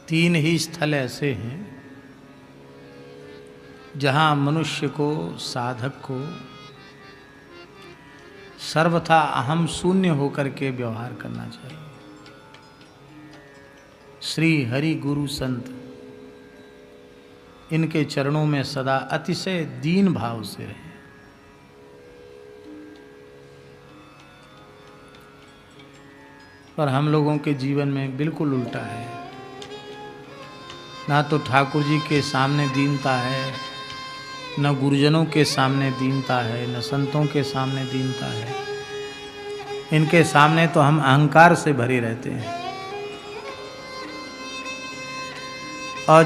तीन ही स्थल ऐसे हैं जहाँ मनुष्य को, साधक को सर्वथा अहम शून्य होकर के व्यवहार करना चाहिए। श्री हरि गुरु संत इनके चरणों में सदा अतिशय दीन भाव से रहे। पर हम लोगों के जीवन में बिल्कुल उल्टा है। ना तो ठाकुर जी के सामने दीनता है, न गुरुजनों के सामने दीनता है, न संतों के सामने दीनता है। इनके सामने तो हम अहंकार से भरे रहते हैं। और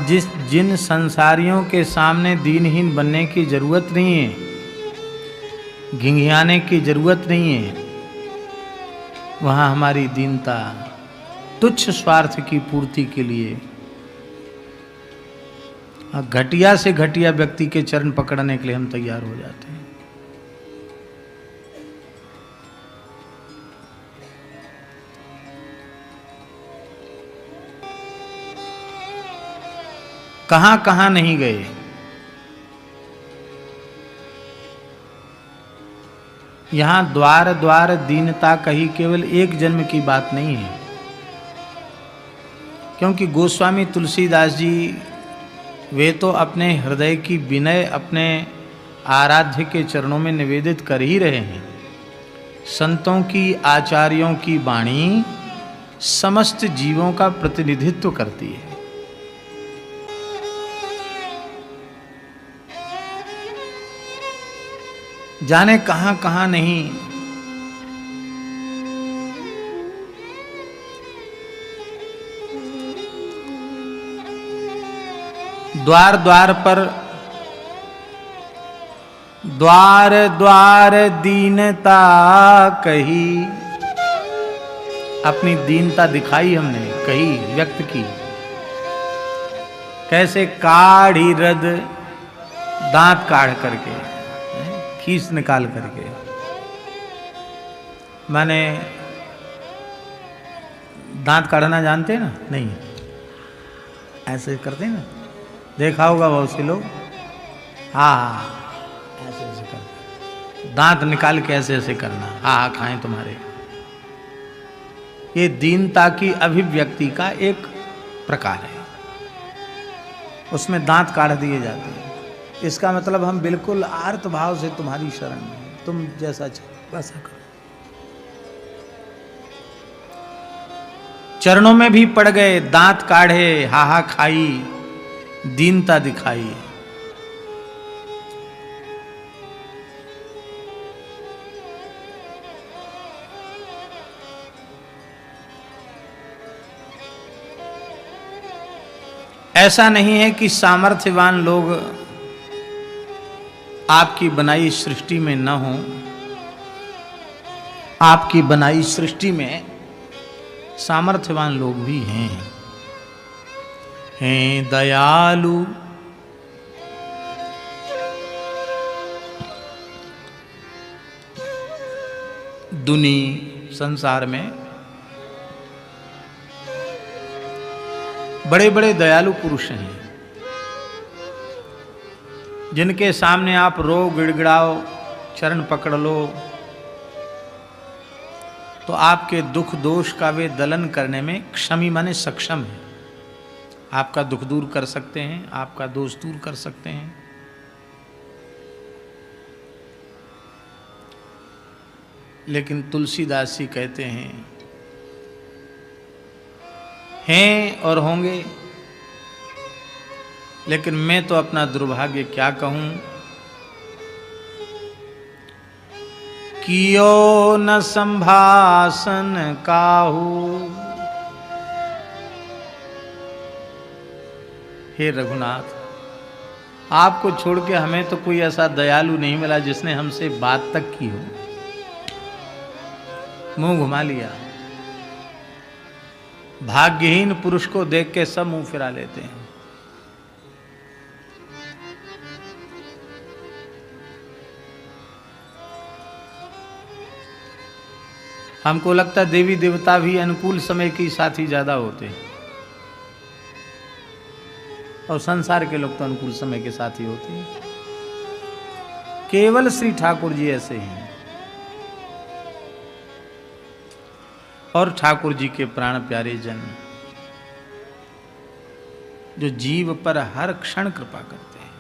जिन संसारियों के सामने दीनहीन बनने की जरूरत नहीं है, घिंघियाने की जरूरत नहीं है, वहाँ हमारी दीनता तुच्छ स्वार्थ की पूर्ति के लिए घटिया से घटिया व्यक्ति के चरण पकड़ने के लिए हम तैयार हो जाते हैं। कहां कहां नहीं गए। यहां द्वार द्वार दीनता कही केवल एक जन्म की बात नहीं है, क्योंकि गोस्वामी तुलसीदास जी वे तो अपने हृदय की विनय अपने आराध्य के चरणों में निवेदित कर ही रहे हैं। संतों की, आचार्यों की वाणी समस्त जीवों का प्रतिनिधित्व करती है। जाने कहां कहां नहीं। द्वार द्वार पर द्वार द्वार दीनता कही, अपनी दीनता दिखाई हमने, कही, व्यक्त की। कैसे काढ़ी रद, दांत काढ़ करके, खीस निकाल करके। माने दांत काढ़ना जानते हैं ना? नहीं, ऐसे करते हैं ना, देखा होगा बहुत से लोग। हाँ, ऐसे ऐसे करते, दांत निकाल के ऐसे ऐसे करना, हाँ खाएं तुम्हारे। ये दीनता की अभिव्यक्ति का एक प्रकार है, उसमें दांत काढ़ दिए जाते हैं। इसका मतलब हम बिल्कुल आर्त भाव से तुम्हारी शरण में, तुम जैसा चाहो वैसा करो। चरणों में भी पड़ गए, दांत काढ़े, हाहा खाई, दीनता दिखाई। ऐसा नहीं है कि सामर्थ्यवान लोग आपकी बनाई सृष्टि में न हो। आपकी बनाई सृष्टि में सामर्थ्यवान लोग भी हैं दयालु। दुनी संसार में बड़े बड़े दयालु पुरुष हैं, जिनके सामने आप रो, गिड़गिड़ाओ, चरण पकड़ लो तो आपके दुख दोष का वे दलन करने में क्षमी माने सक्षम है। आपका दुख दूर कर सकते हैं, आपका दोष दूर कर सकते हैं। लेकिन तुलसीदास जी कहते हैं और होंगे, लेकिन मैं तो अपना दुर्भाग्य क्या कहूं, कियो न संभाषण काहू। हे रघुनाथ, आपको छोड़ के हमें तो कोई ऐसा दयालु नहीं मिला जिसने हमसे बात तक की हो। मुंह घुमा लिया। भाग्यहीन पुरुष को देख के सब मुंह फिरा लेते हैं। हमको लगता है देवी देवता भी अनुकूल समय के साथ ही ज्यादा होते हैं। और संसार के लोग तो अनुकूल समय के साथ ही होते हैं। केवल श्री ठाकुर जी ऐसे हैं। और ठाकुर जी के प्राण प्यारे जन जो जीव पर हर क्षण कृपा करते हैं।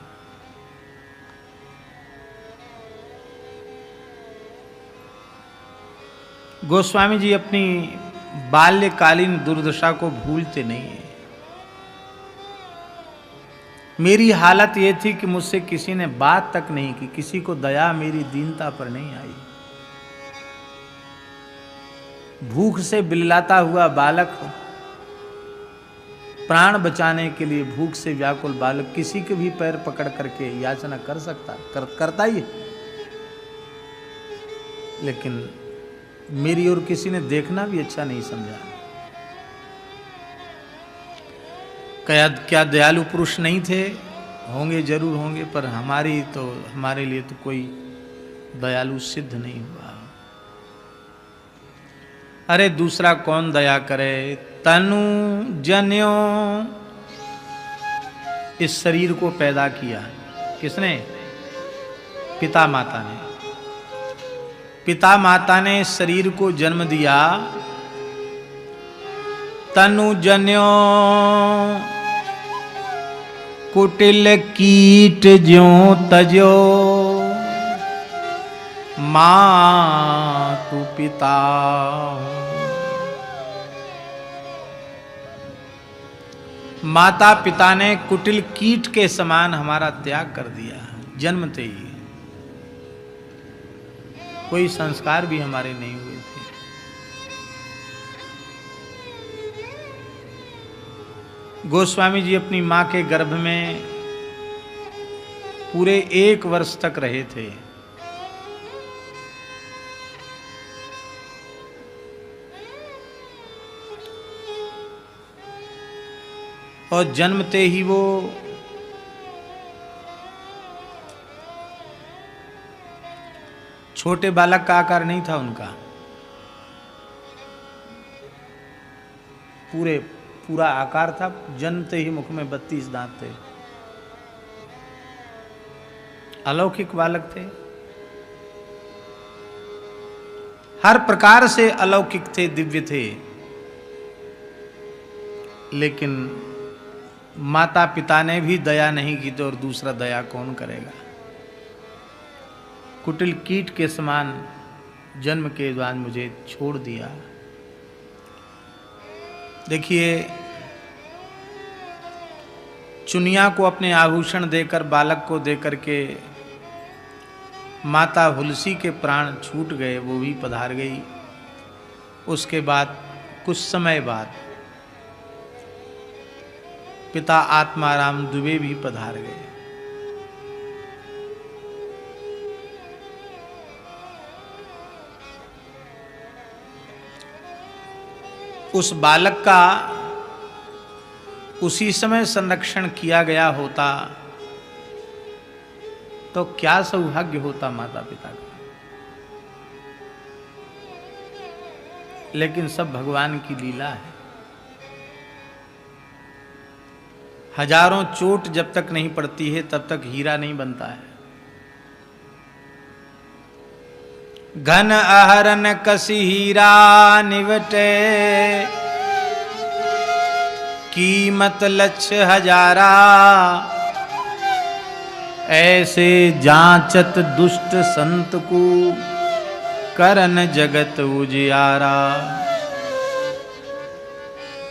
गोस्वामी जी अपनी बाल्यकालीन दुर्दशा को भूलते नहीं हैं। मेरी हालत यह थी कि मुझसे किसी ने बात तक नहीं की, किसी को दया मेरी दीनता पर नहीं आई। भूख से बिललाता हुआ बालक, प्राण बचाने के लिए भूख से व्याकुल बालक किसी के भी पैर पकड़ करके याचना कर सकता, करता ही। लेकिन मेरी ओर किसी ने देखना भी अच्छा नहीं समझा। क्या दयालु पुरुष नहीं थे? होंगे, जरूर होंगे, पर हमारे लिए तो कोई दयालु सिद्ध नहीं हुआ। अरे दूसरा कौन दया करे? तनु जन्यों, इस शरीर को पैदा किया किसने? पिता माता ने। पिता माता ने शरीर को जन्म दिया। तनु जन्यों कुटिल कीट ज्यों तजो, मातु पिता। माता पिता ने कुटिल कीट के समान हमारा त्याग कर दिया। जन्मते ही कोई संस्कार भी हमारे नहीं हुए थे। गोस्वामी जी अपनी मां के गर्भ में पूरे 1 वर्ष तक रहे थे। और जन्मते ही वो छोटे बालक का आकार नहीं था उनका, पूरा आकार था। जन्मते ही मुख में 32 दांत थे। अलौकिक बालक थे, हर प्रकार से अलौकिक थे, दिव्य थे। लेकिन माता पिता ने भी दया नहीं की तो और दूसरा दया कौन करेगा? कुटिल कीट के समान जन्म के बाद मुझे छोड़ दिया। देखिए, चुनिया को अपने आभूषण देकर, बालक को देकर के माता हुलसी के प्राण छूट गए, वो भी पधार गई। उसके बाद कुछ समय बाद पिता आत्माराम दुबे भी पधार गए। उस बालक का उसी समय संरक्षण किया गया होता तो क्या सौभाग्य होता माता पिता का। लेकिन सब भगवान की लीला है। हजारों चोट जब तक नहीं पड़ती है तब तक हीरा नहीं बनता है। घन अहरन कसी हीरा निवटे, कीमत लक्ष हजारा। ऐसे जांचत दुष्ट संत को, करन जगत उजियारा।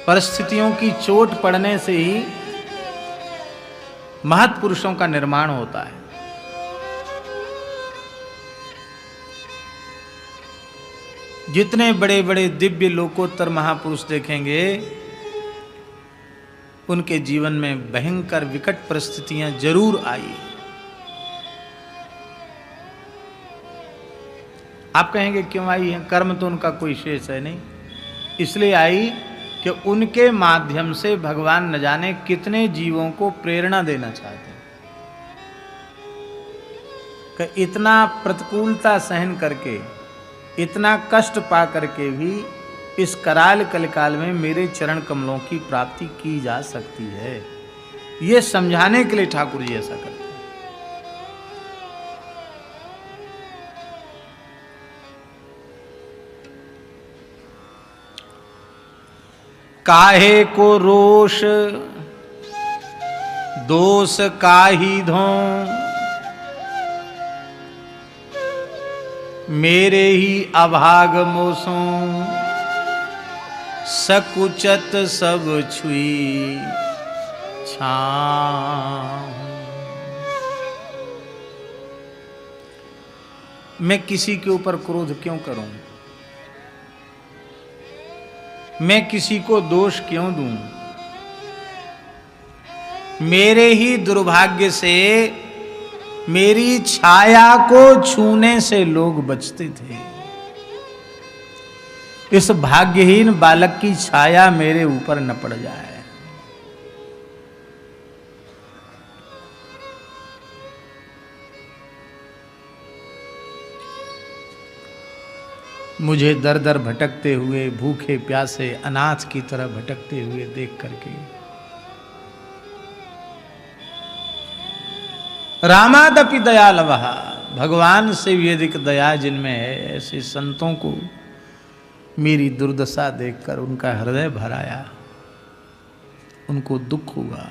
परिस्थितियों की चोट पड़ने से ही महत्पुरुषों का निर्माण होता है। जितने बड़े बड़े दिव्य लोकोत्तर महापुरुष देखेंगे, उनके जीवन में भयंकर विकट परिस्थितियां जरूर आई। आप कहेंगे क्यों आई है? कर्म तो उनका कोई शेष है नहीं, इसलिए आई कि उनके माध्यम से भगवान न जाने कितने जीवों को प्रेरणा देना चाहते हैं कि इतना प्रतिकूलता सहन करके, इतना कष्ट पा करके भी इस कराल कलकाल में मेरे चरण कमलों की प्राप्ति की जा सकती है। ये समझाने के लिए ठाकुर जी ऐसा करते हैं। काहे को रोष दोष काही धों, मेरे ही अभाग मोसों, सकुचत सब छुई छाऊं। मैं किसी के ऊपर क्रोध क्यों करूं, मैं किसी को दोष क्यों दूं। मेरे ही दुर्भाग्य से मेरी छाया को छूने से लोग बचते थे। इस भाग्यहीन बालक की छाया मेरे ऊपर न पड़ जाए। मुझे दर दर भटकते हुए, भूखे प्यासे अनाथ की तरह भटकते हुए देख करके रामादपि दयालवः, भगवान से भी अधिक दया जिनमें है, ऐसे संतों को मेरी दुर्दशा देखकर उनका हृदय भर आया, उनको दुख हुआ।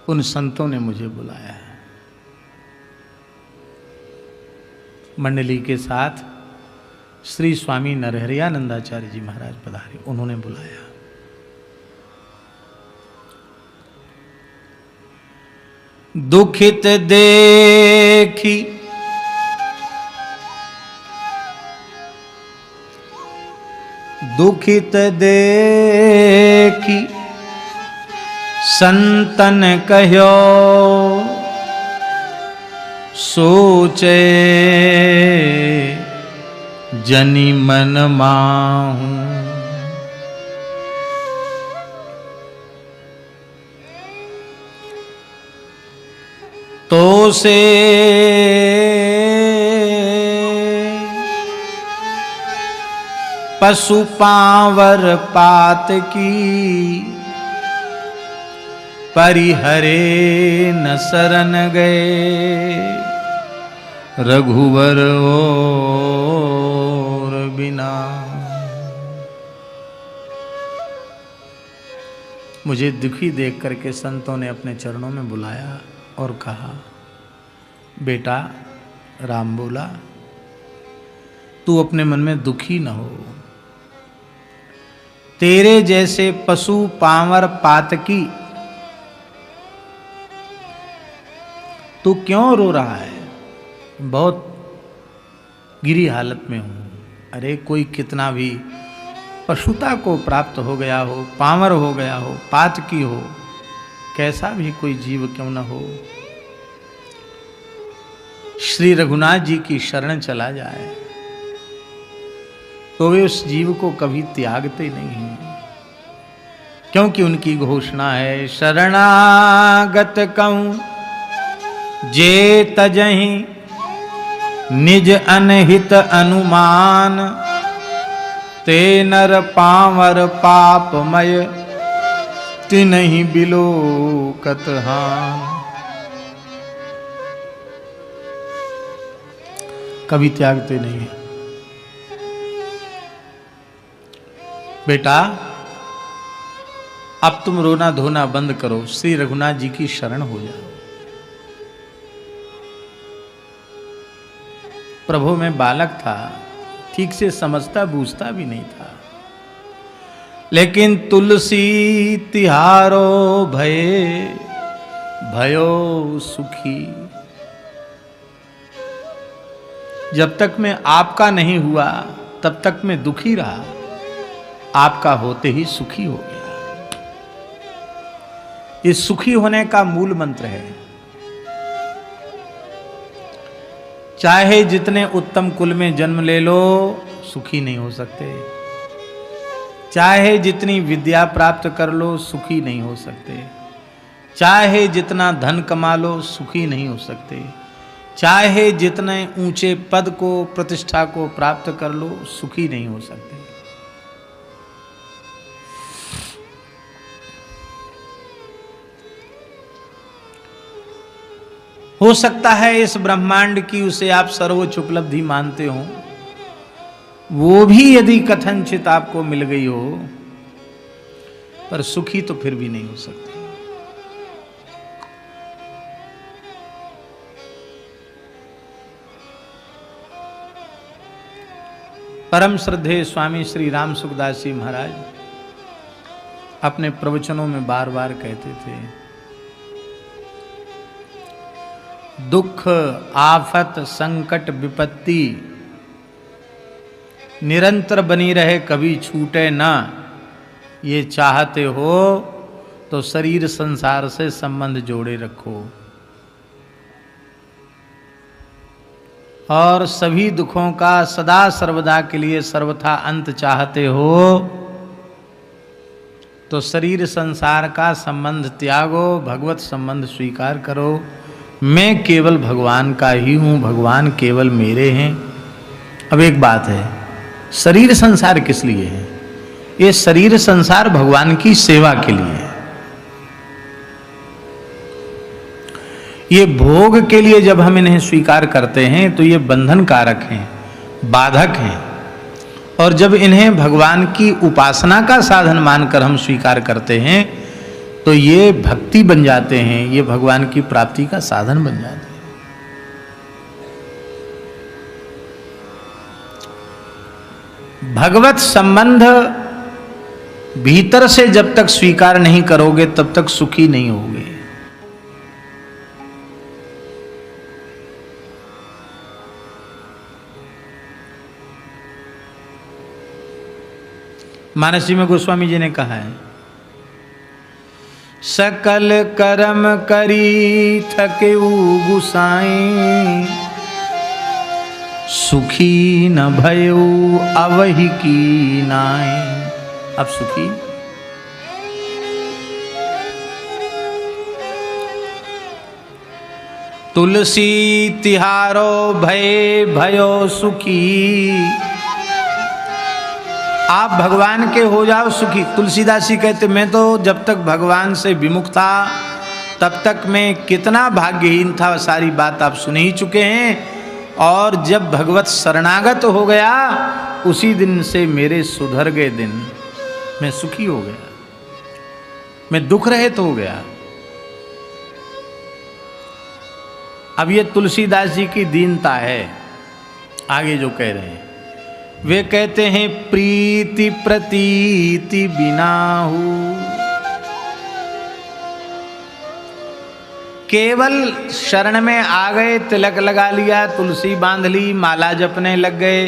उन संतों ने मुझे बुलाया। मंडली के साथ श्री स्वामी नरहरियानंदाचार्य जी महाराज पधारे, उन्होंने बुलाया। दुखित देखी दुखित देखी संतन कह्यो, सोचे जनि मन माहूं। तो से पशु पावर पात की, परिहरे न शरण गए, रघुवर और बिना। मुझे दुखी देख करके संतों ने अपने चरणों में बुलाया और कहा, बेटा, राम बोला, तू अपने मन में दुखी न हो। तेरे जैसे पशु पांवर पातकी तू क्यों रो रहा है? बहुत गिरी हालत में हूं। अरे कोई कितना भी पशुता को प्राप्त हो गया हो, पांवर हो गया हो, पातकी हो, कैसा भी कोई जीव क्यों न हो, श्री रघुनाथ जी की शरण चला जाए तो वे उस जीव को कभी त्यागते नहीं हैं, क्योंकि उनकी घोषणा है, शरणागत कहूं जे तजहि निज अनहित अनुमान, ते नर पांवर पापमय तिन्हि बिलोकत हान। कभी त्यागते नहीं है। बेटा, अब तुम रोना धोना बंद करो, श्री रघुनाथ जी की शरण हो जाओ। प्रभु में बालक था, ठीक से समझता बूझता भी नहीं था, लेकिन तुलसी तिहारो भये भयो सुखी। जब तक मैं आपका नहीं हुआ तब तक मैं दुखी रहा, आपका होते ही सुखी हो गया। ये सुखी होने का मूल मंत्र है। चाहे जितने उत्तम कुल में जन्म ले लो, सुखी नहीं हो सकते। चाहे जितनी विद्या प्राप्त कर लो, सुखी नहीं हो सकते। चाहे जितना धन कमा लो, सुखी नहीं हो सकते। चाहे जितने ऊंचे पद को, प्रतिष्ठा को प्राप्त कर लो, सुखी नहीं हो सकते। हो सकता है इस ब्रह्मांड की उसे आप सर्वोच्च उपलब्धि मानते हो, वो भी यदि कथनचित आपको मिल गई हो, पर सुखी तो फिर भी नहीं हो सकते। परम श्रद्धेय स्वामी श्री राम सुखदास जी महाराज अपने प्रवचनों में बार बार कहते थे, दुख आफत संकट विपत्ति निरंतर बनी रहे, कभी छूटे ना, ये चाहते हो तो शरीर संसार से संबंध जोड़े रखो, और सभी दुखों का सदा सर्वदा के लिए सर्वथा अंत चाहते हो तो शरीर संसार का संबंध त्यागो, भगवत संबंध स्वीकार करो। मैं केवल भगवान का ही हूँ, भगवान केवल मेरे हैं। अब एक बात है, शरीर संसार किस लिए है? ये शरीर संसार भगवान की सेवा के लिए है। ये भोग के लिए जब हम इन्हें स्वीकार करते हैं तो ये बंधन कारक हैं, बाधक हैं, और जब इन्हें भगवान की उपासना का साधन मानकर हम स्वीकार करते हैं तो ये भक्ति बन जाते हैं, ये भगवान की प्राप्ति का साधन बन जाते हैं। भगवत संबंध भीतर से जब तक स्वीकार नहीं करोगे तब तक सुखी नहीं होगे। मानस जी में गोस्वामी जी ने कहा है, सकल कर्म करी थके गुसाई, सुखी न भयो अवहि की नाई। अब सुखी तुलसी तिहारो भय भयो सुखी, आप भगवान के हो जाओ सुखी। तुलसीदास जी कहते, मैं तो जब तक भगवान से विमुख था तब तक मैं कितना भाग्यहीन था, सारी बात आप सुन ही चुके हैं। और जब भगवत शरणागत हो गया उसी दिन से मेरे सुधर गए दिन, मैं सुखी हो गया, मैं दुख रहित हो गया। अब ये तुलसीदास जी की दीनता है। आगे जो कह रहे हैं, वे कहते हैं, प्रीति प्रतीति बिनाहु, केवल शरण में आ गए, तिलक लगा लिया, तुलसी बांध ली, माला जपने लग गए।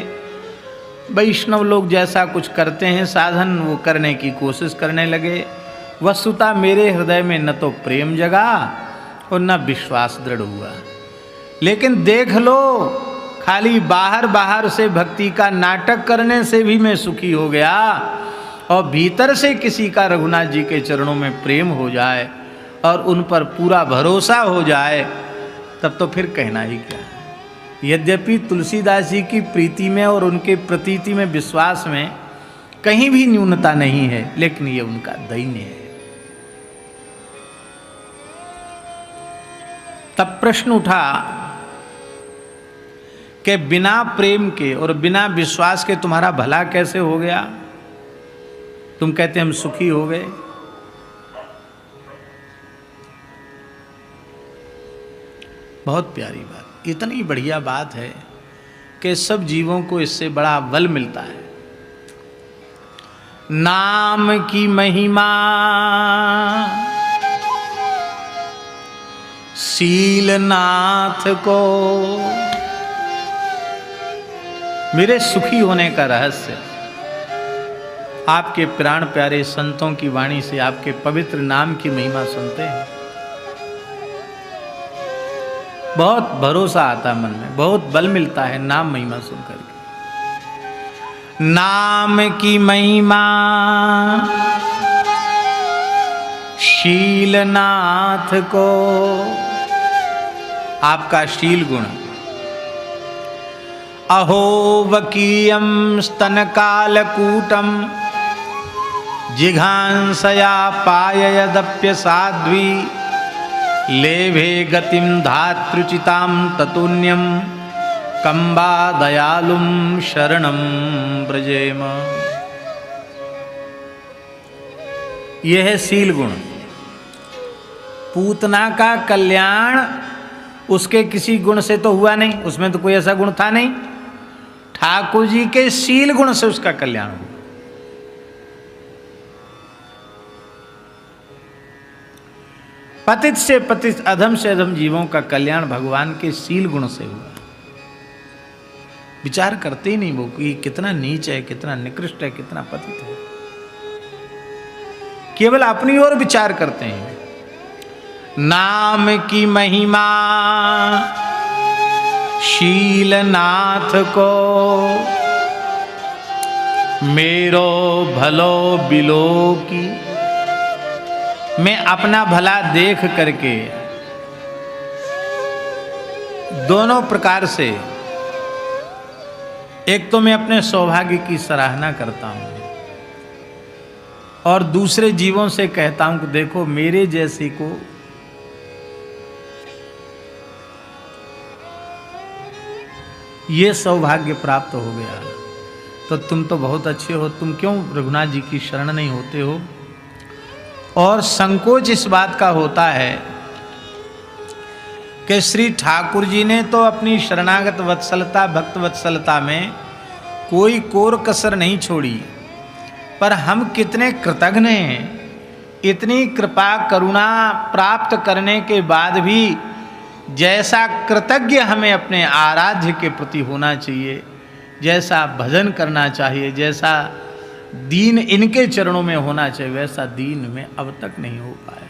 वैष्णव लोग जैसा कुछ करते हैं साधन, वो करने की कोशिश करने लगे। वस्तुतः मेरे हृदय में न तो प्रेम जगा और न विश्वास दृढ़ हुआ। लेकिन देख लो, खाली बाहर बाहर से भक्ति का नाटक करने से भी मैं सुखी हो गया, और भीतर से किसी का रघुनाथ जी के चरणों में प्रेम हो जाए और उन पर पूरा भरोसा हो जाए, तब तो फिर कहना ही क्या है। यद्यपि तुलसीदास जी की प्रीति में और उनके प्रतीति में, विश्वास में कहीं भी न्यूनता नहीं है, लेकिन ये उनका दैन्य है। तब प्रश्न उठा कि बिना प्रेम के और बिना विश्वास के तुम्हारा भला कैसे हो गया? तुम कहते हम सुखी हो गए। बहुत प्यारी बात, इतनी बढ़िया बात है कि सब जीवों को इससे बड़ा बल मिलता है। नाम की महिमा शीलनाथ को, मेरे सुखी होने का रहस्य आपके प्राण प्यारे संतों की वाणी से, आपके पवित्र नाम की महिमा सुनते हैं। बहुत भरोसा आता मन में, बहुत बल मिलता है नाम महिमा सुनकर के। नाम की महिमा शीलनाथ को, आपका शील गुण। अहो वकीयम स्तन कालकूटम जिघांसया पाययदप्य साध्वी, लेभे गतिम धातृचिताम ततुन्यम कंबा दयालुम शरणम ब्रजेम। यह है शील गुण। पूतना का कल्याण उसके किसी गुण से तो हुआ नहीं, उसमें तो कोई ऐसा गुण था नहीं। ठाकुर जी के शील गुण से उसका कल्याण हुआ। पतित से पतित, अधम से अधम जीवों का कल्याण भगवान के शील गुण से हुआ। विचार करते ही नहीं वो कि कितना नीच है, कितना निकृष्ट है, कितना पतित है। केवल अपनी ओर विचार करते हैं। नाम की महिमा शीलनाथ को, मेरो भलो बिलो की। मैं अपना भला देख करके दोनों प्रकार से, एक तो मैं अपने सौभाग्य की सराहना करता हूं और दूसरे जीवों से कहता हूं कि देखो मेरे जैसे को ये सौभाग्य प्राप्त हो गया, तो तुम तो बहुत अच्छे हो, तुम क्यों रघुनाथ जी की शरण नहीं होते हो। और संकोच इस बात का होता है कि श्री ठाकुर जी ने तो अपनी शरणागत वत्सलता, भक्त वत्सलता में कोई कोर कसर नहीं छोड़ी, पर हम कितने कृतज्ञ हैं। इतनी कृपा करुणा प्राप्त करने के बाद भी जैसा कृतज्ञ हमें अपने आराध्य के प्रति होना चाहिए, जैसा भजन करना चाहिए, जैसा दीन इनके चरणों में होना चाहिए, वैसा दीन में अब तक नहीं हो पाया।